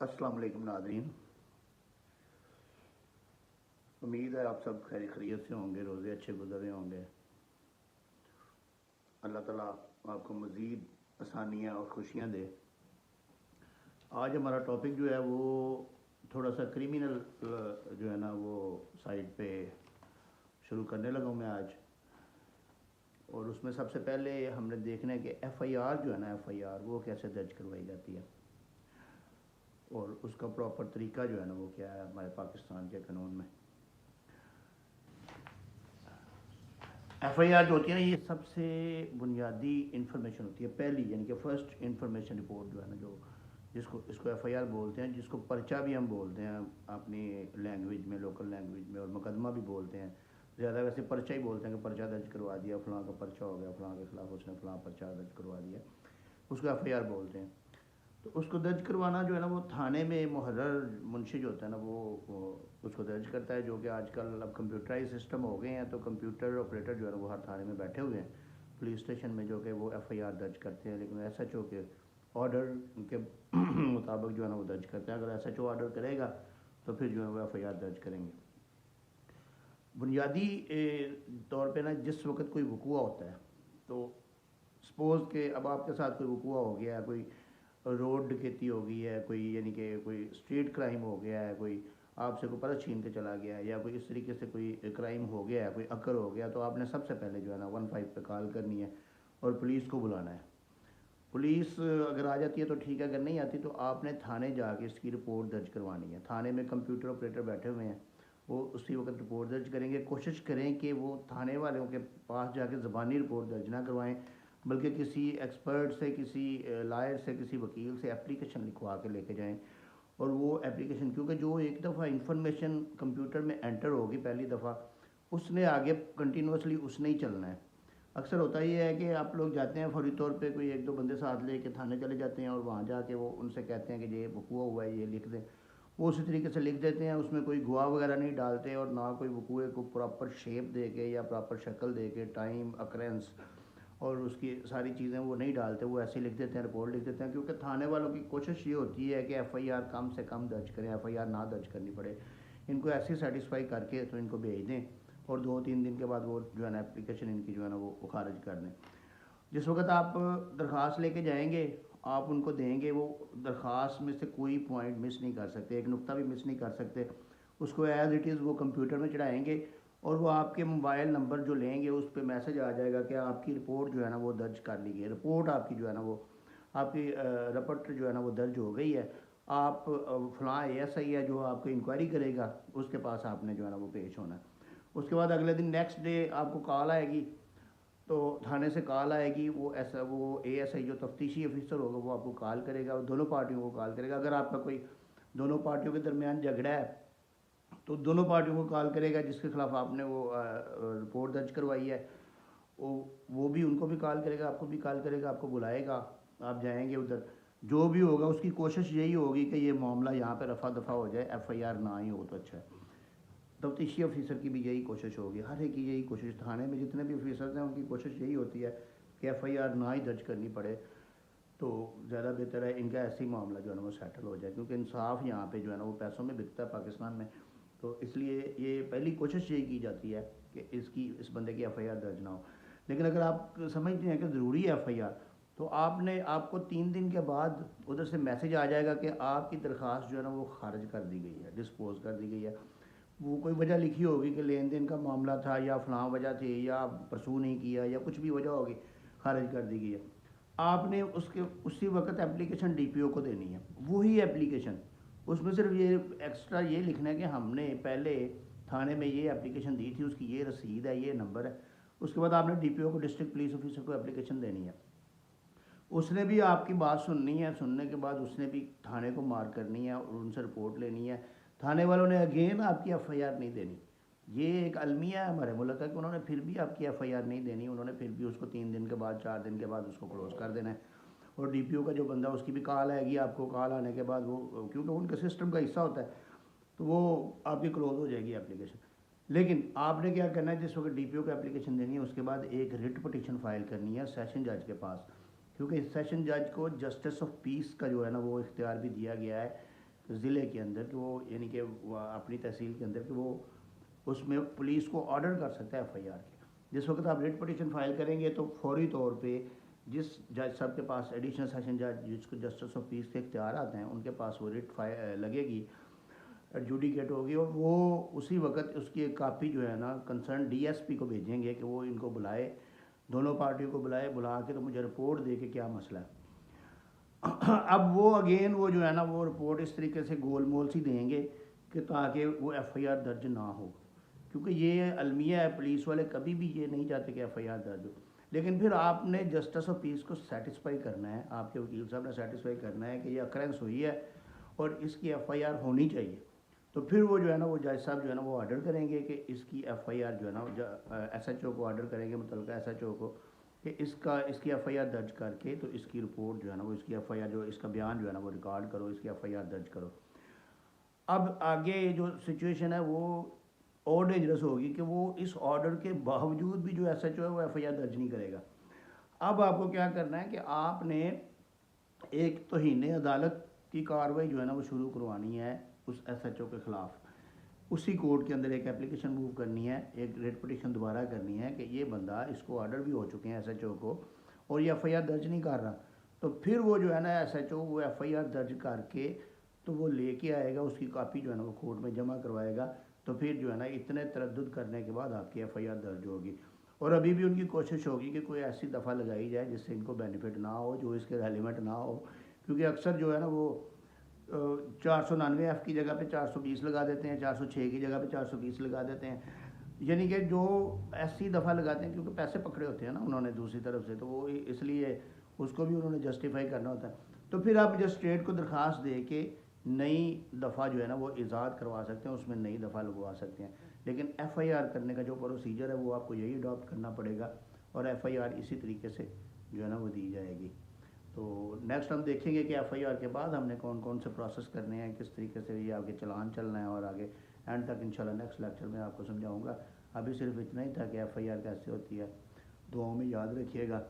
अस्सलाम वालेकुम नाज़रीन। उम्मीद है आप सब खैर खैरियत से होंगे, रोज़े अच्छे गुजर रहे होंगे। अल्लाह ताला आपको मज़ीद आसानियाँ और खुशियाँ दे। आज हमारा टॉपिक जो है वो थोड़ा सा क्रिमिनल जो है ना वो साइड पे शुरू करने लगा हूँ मैं आज। और उसमें सबसे पहले हमने देखना है कि एफ़आईआर जो है ना, एफ़आईआर वो कैसे दर्ज करवाई जाती है और उसका प्रॉपर तरीका जो है ना वो क्या है हमारे पाकिस्तान के कानून में। एफ़आईआर जो होती है ना, ये सबसे बुनियादी इंफॉर्मेशन होती है, पहली यानी कि फ़र्स्ट इंफॉर्मेशन रिपोर्ट जो है ना, जो जिसको इसको एफ़आईआर बोलते हैं, जिसको पर्चा भी हम बोलते हैं अपनी लैंग्वेज में, लोकल लैंग्वेज में, और मुकदमा भी बोलते हैं। ज़्यादा वैसे पर्चा ही बोलते हैं कि पर्चा दर्ज करवा दिया, फ़लाँ का पर्चा हो गया, फ़लाँ के ख़िलाफ़ उसने फ़लाँ पर्चा दर्ज करवा दिया, उसको एफ़आईआर बोलते हैं। तो उसको दर्ज करवाना जो है ना वो थाने में मुहर्रर मुंशी जो होता है ना वो उसको दर्ज करता है, जो कि आजकल अब कंप्यूटराइज सिस्टम हो गए हैं। तो कंप्यूटर ऑपरेटर जो है ना वो हर थाने में बैठे हुए हैं पुलिस स्टेशन में, जो कि वो एफ़आईआर दर्ज करते हैं। लेकिन एसएचओ के ऑर्डर के मुताबिक जो है ना वो दर्ज करते हैं। अगर एसएचओ ऑर्डर करेगा तो फिर जो है वो एफ़आईआर दर्ज करेंगे। बुनियादी तौर पे ना जिस वक्त कोई वकूआ होता है, तो सपोज़ के अब आपके साथ कोई वकूआ हो गया है, कोई रोड डकैती हो गई है, कोई यानी कि कोई स्ट्रीट क्राइम हो गया है, कोई आपसे कोई पर्स छीन के चला गया है, या कोई इस तरीके से कोई क्राइम हो गया है, कोई अकर हो गया, तो आपने सबसे पहले जो है ना 15 पे कॉल करनी है और पुलिस को बुलाना है। पुलिस अगर आ जाती है तो ठीक है, अगर नहीं आती तो आपने थाने जाके इसकी रिपोर्ट दर्ज करवानी है। थाने में कंप्यूटर ऑपरेटर बैठे हुए हैं, वो उसी वक्त रिपोर्ट दर्ज करेंगे। कोशिश करें कि वो थाने वालों के पास जाके ज़बानी रिपोर्ट दर्ज ना करवाएं, बल्कि किसी एक्सपर्ट से, किसी लायर से, किसी वकील से एप्लीकेशन लिखवा के लेके जाएं। और वो एप्लीकेशन, क्योंकि जो एक दफ़ा इंफॉर्मेशन कंप्यूटर में एंटर होगी पहली दफ़ा, उसने आगे कंटिन्यूसली उसने ही चलना है। अक्सर होता ये है कि आप लोग जाते हैं फौरी तौर पे, कोई एक दो बंदे साथ ले के थाने चले जाते हैं और वहाँ जाके वो उनसे कहते हैं कि ये वकूआ हुआ है, ये लिख दें। वो उसी तरीके से लिख देते हैं, उसमें कोई गवाह वगैरह नहीं डालते, और ना कोई वकूए को प्रॉपर शेप दे के या प्रॉपर शक्ल दे के, टाइम अक्रेंस और उसकी सारी चीज़ें वो नहीं डालते। वो ऐसे लिख देते हैं, रिपोर्ट लिख देते हैं, क्योंकि थाने वालों की कोशिश ये होती है कि एफ़आईआर कम से कम दर्ज करें, एफ़आईआर ना दर्ज करनी पड़े। इनको ऐसे सेटिस्फाई करके तो इनको भेज दें, और 2-3 दिन के बाद वो जो है ना एप्लीकेशन इनकी जो है ना वो खारिज कर दें। जिस वक्त आप दरख्वास्त लेके जाएंगे, आप उनको देंगे, वो दरख्वास्त में से कोई पॉइंट मिस नहीं कर सकते, एक नुक्ता भी मिस नहीं कर सकते। उसको एज़ इट इज़ वो कंप्यूटर में चढ़ाएंगे, और वो आपके मोबाइल नंबर जो लेंगे उस पर मैसेज आ जाएगा कि आपकी रिपोर्ट जो है ना वो दर्ज कर ली गई है। रिपोर्ट आपकी जो है ना वो आपकी रपट जो है ना वो दर्ज हो गई है। आप फ़लाँ एएसआई है जो आपको इंक्वायरी करेगा, उसके पास आपने जो है ना वो पेश होना है। उसके बाद अगले दिन नेक्स्ट डे आपको कॉल आएगी, तो थाने से कॉल आएगी, वो एएसआई जो तफ्तीशी ऑफिसर होगा वो आपको कॉल करेगा, और दोनों पार्टियों को कॉल करेगा। अगर आपका कोई दोनों पार्टियों के दरमियान झगड़ा है तो दोनों पार्टियों को कॉल करेगा, जिसके खिलाफ आपने वो रिपोर्ट दर्ज करवाई है, वो भी उनको भी कॉल करेगा, आपको भी कॉल करेगा, आपको बुलाएगा, आप जाएंगे उधर। जो भी होगा उसकी कोशिश यही होगी कि ये मामला यहाँ पे रफा दफ़ा हो जाए, एफ़आईआर ना ही हो तो अच्छा है। तफ्तीशी ऑफिसर की भी यही कोशिश होगी, हर एक की यही कोशिश, थाने में जितने भी ऑफिसर्स हैं उनकी कोशिश यही होती है कि एफ़आईआर ना ही दर्ज करनी पड़े, तो ज़्यादा बेहतर है इनका ऐसे ही मामला जो है ना वो सेटल हो जाए, क्योंकि इंसाफ यहाँ पे जो है ना वो पैसों में बिकता है पाकिस्तान में। तो इसलिए ये पहली कोशिश यही की जाती है कि इस बंदे की एफ़आईआर दर्ज ना हो। लेकिन अगर आप समझते हैं कि ज़रूरी है एफ़आईआर, तो आपको 3 दिन के बाद उधर से मैसेज आ जाएगा कि आपकी दरख्वास्त जो है ना वो खारिज कर दी गई है, डिस्पोज कर दी गई है। वो कोई वजह लिखी होगी कि लेन देन का मामला था, या फ़लाँ वजह थी, या परसू नहीं किया, या कुछ भी वजह होगी, खारिज कर दी गई है। आपने उसके उसी वक्त एप्लीकेशन डीपीओ को देनी है, वही एप्लीकेशन। उसमें सिर्फ ये एक्स्ट्रा ये लिखना है कि हमने पहले थाने में ये एप्लीकेशन दी थी, उसकी ये रसीद है, ये नंबर है। उसके बाद आपने डीपीओ को, डिस्ट्रिक्ट पुलिस ऑफिसर को एप्लीकेशन देनी है। उसने भी आपकी बात सुननी है, सुनने के बाद उसने भी थाने को मार करनी है और उनसे रिपोर्ट लेनी है। थाने वालों ने अगेन आपकी एफ़आईआर नहीं देनी। ये एक अलमिया है हमारे मुल्क का कि उन्होंने फिर भी आपकी एफ़आईआर नहीं देनी, उन्होंने फिर भी उसको 3 दिन के बाद, 4 दिन के बाद उसको क्लोज़ कर देना है। और डीपीओ का जो बंदा, उसकी भी कॉल आएगी आपको, कॉल आने के बाद वो, क्योंकि उनके सिस्टम का हिस्सा होता है, तो वो आपकी क्लोज़ हो जाएगी एप्लीकेशन। लेकिन आपने क्या करना है, जिस वक्त डीपीओ को एप्लीकेशन देनी है उसके बाद एक रिट पटिशन फाइल करनी है सेशन जज के पास, क्योंकि सेशन जज को जस्टिस ऑफ पीस का जो है ना वो इख्तियार भी दिया गया है ज़िले के अंदर कि वो यानी कि अपनी तहसील के अंदर कि वो उसमें पुलिस को ऑर्डर कर सकता है एफआईआर के। जिस वक्त आप रिट पटिशन फाइल करेंगे तो फौरी तौर पे जिस जज साहब के पास एडिशनल सेशन जज जिसको जस्टिस ऑफ पीस के इख्तियार आते हैं उनके पास वो रिट लगेगी, एडजुडिकेट होगी, और वो उसी वक्त उसकी एक कापी जो है ना कंसर्न डीएसपी को भेजेंगे कि वो इनको बुलाए, दोनों पार्टियों को बुला के तो मुझे रिपोर्ट दे के क्या मसला है। अब वो अगेन वो जो है ना वो रिपोर्ट इस तरीके से गोल मोल सी देंगे कि ताकि वो एफआईआर दर्ज ना हो, क्योंकि ये अलमिया है, पुलिस वाले कभी भी ये नहीं चाहते कि एफआईआर दर्ज हो। लेकिन फिर आपने जस्टिस ऑफ पीस को सेटिस्फाई करना है, आपके वकील साहब ने सेटिस्फाई करना है कि ये अक्रेंस हुई है और इसकी एफआईआर होनी चाहिए। तो फिर वो जो है ना वो जज साहब जो है ना वो ऑर्डर करेंगे कि इसकी एफआईआर जो है ना एसएचओ को ऑर्डर करेंगे, मुतल्लिका एसएचओ को, कि इसकी एफआईआर दर्ज करके तो इसकी रिपोर्ट जो है ना वो इसकी एफआईआर जो इसका बयान जो है ना वो रिकॉर्ड करो, इसकी एफआईआर दर्ज करो। अब आगे जो सिचुएशन है वो और डेंजरस होगी कि वो इस ऑर्डर के बावजूद भी जो एसएचओ है वो एफआईआर दर्ज नहीं करेगा। अब आपको क्या करना है कि आपने एक तौहीन अदालत की कार्रवाई जो है ना वो शुरू करवानी है उस एसएचओ के ख़िलाफ़। उसी कोर्ट के अंदर एक एप्लीकेशन मूव करनी है, एक रेट पटिशन दोबारा करनी है कि ये बंदा, इसको ऑर्डर भी हो चुके हैं एसएचओ को और ये एफआईआर दर्ज नहीं कर रहा। तो फिर वो जो है ना एसएचओ वो एफआईआर दर्ज करके तो वो लेके आएगा, उसकी कापी जो है ना वो कोर्ट में जमा करवाएगा। तो फिर जो है ना इतने तरद्दुद करने के बाद आपकी एफआईआर दर्ज होगी। और अभी भी उनकी कोशिश होगी कि कोई ऐसी दफ़ा लगाई जाए जिससे इनको बेनिफिट ना हो, जो इसके रेलिवेंट ना हो, क्योंकि अक्सर जो है ना वो 499F की जगह पे 420 लगा देते हैं, 406 की जगह पे 420 लगा देते हैं, यानी कि जो ऐसी दफ़ा लगाते हैं क्योंकि पैसे पकड़े होते हैं ना उन्होंने दूसरी तरफ से, तो वो इसलिए उसको भी उन्होंने जस्टिफाई करना होता है। तो फिर आप मजिस्ट्रेट को दरख्वास्त दे के नई दफ़ा जो है ना वो इजाद करवा सकते हैं, उसमें नई दफ़ा लगवा सकते हैं। लेकिन एफआईआर करने का जो प्रोसीजर है वो आपको यही अडॉप्ट करना पड़ेगा और एफआईआर इसी तरीके से जो है ना वो दी जाएगी। तो नेक्स्ट हम देखेंगे कि एफआईआर के बाद हमने कौन कौन से प्रोसेस करने हैं, किस तरीके से ये आगे चलान चलना है, और आगे एंड तक इंशाल्लाह नेक्स्ट लेक्चर में आपको समझाऊंगा। अभी सिर्फ इतना ही था कि एफआईआर कैसे होती है। दुआओं में याद रखिएगा।